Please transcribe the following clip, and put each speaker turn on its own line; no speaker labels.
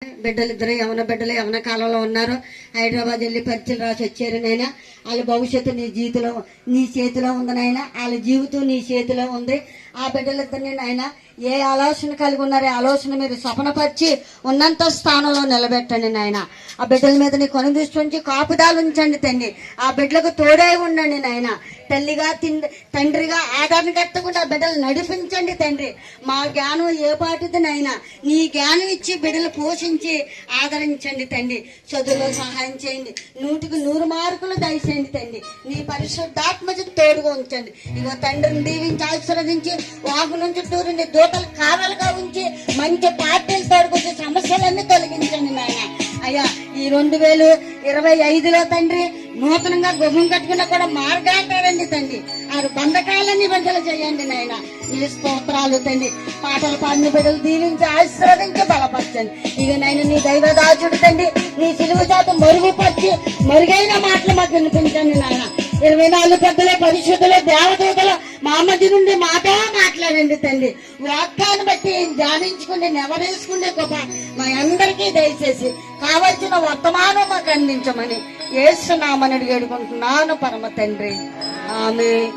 బిడ్డలిద్దరు యవన కాలంలో ఉన్నారు. హైదరాబాద్ వెళ్ళి పరీక్షలు రాసి వచ్చారు నాయన. వాళ్ళ భవిష్యత్తు నీ చేతిలో ఉంది నాయన. వాళ్ళ జీవితం నీ చేతిలో ఉంది. ఆ బిడ్డలిద్దరిని నాయన ఏ ఆలోచన కలిగి ఉన్నారో ఆలోచన మీరు సఫలపరిచి ఉన్నంత స్థానంలో నిలబెట్టండి నాయన. ఆ బిడ్డల మీద నీ కొనుదృష్టి ఉంచి కాపుదాలు ఉంచండి తండ్రి. ఆ బిడ్డలకు తోడై ఉండండి నాయన. తల్లిగా తండ్రిగా ఆదరణ కట్టకుండా బిడ్డలు నడిపించండి తండ్రి. మా జ్ఞానం ఏ పాటిది నాయన, నీ జ్ఞానం ఇచ్చి బిడ్డలు పోషించి ఆదరించండి తండ్రి. చదువులో సహాయం చేయండి. 100కి 100 మార్కులు దయచేయండి తండ్రి. నీ పరిశుద్ధాత్మకు తోడుగా ఉంచండి. ఇగో తండ్రిని దీవించి ఆశీర్వదించి వాగు నుంచి దూరిని దూతలు కావాలుగా ఉంచి మంచి పార్టీలు తోడుకొచ్చి సమస్యలన్నీ తొలగించండి నాయన. అయ్యా ఈ 2025లో తండ్రి నూతనంగా గుహం కట్టుకున్నా కూడా మార్గాంటారండి తండ్రి. ఆ బంధకాలన్నీ విడుదల చేయండి నాయన. నీ స్తోత్రాలు తండ్రి. పాటలు పాడిన బిడ్డలు దీవించి ఆశీర్వదించి బలపరచండి. ఇక నాయన నీ దైవదాచుడు తండ్రి. నీ సిలువ చేత మరుగుపరిచి మరుగైన మాటలు మాకు వినిపించండి నాయన. 24 పెద్దల పరిశుద్ధుల దేవదూతల మా మధ్య నుండి మాట్లాడండి తండ్రి. వాక్యాన్ని బట్టి ధ్యానించుకుని నెవరేసుకునే గొప్ప మా అందరికీ దయచేసి కావలసిన వర్తమానం మాకు అందించమని యేసు నామమున అడిగి వేడుకుంటున్నాను పరమ తండ్రి. ఆమేన్.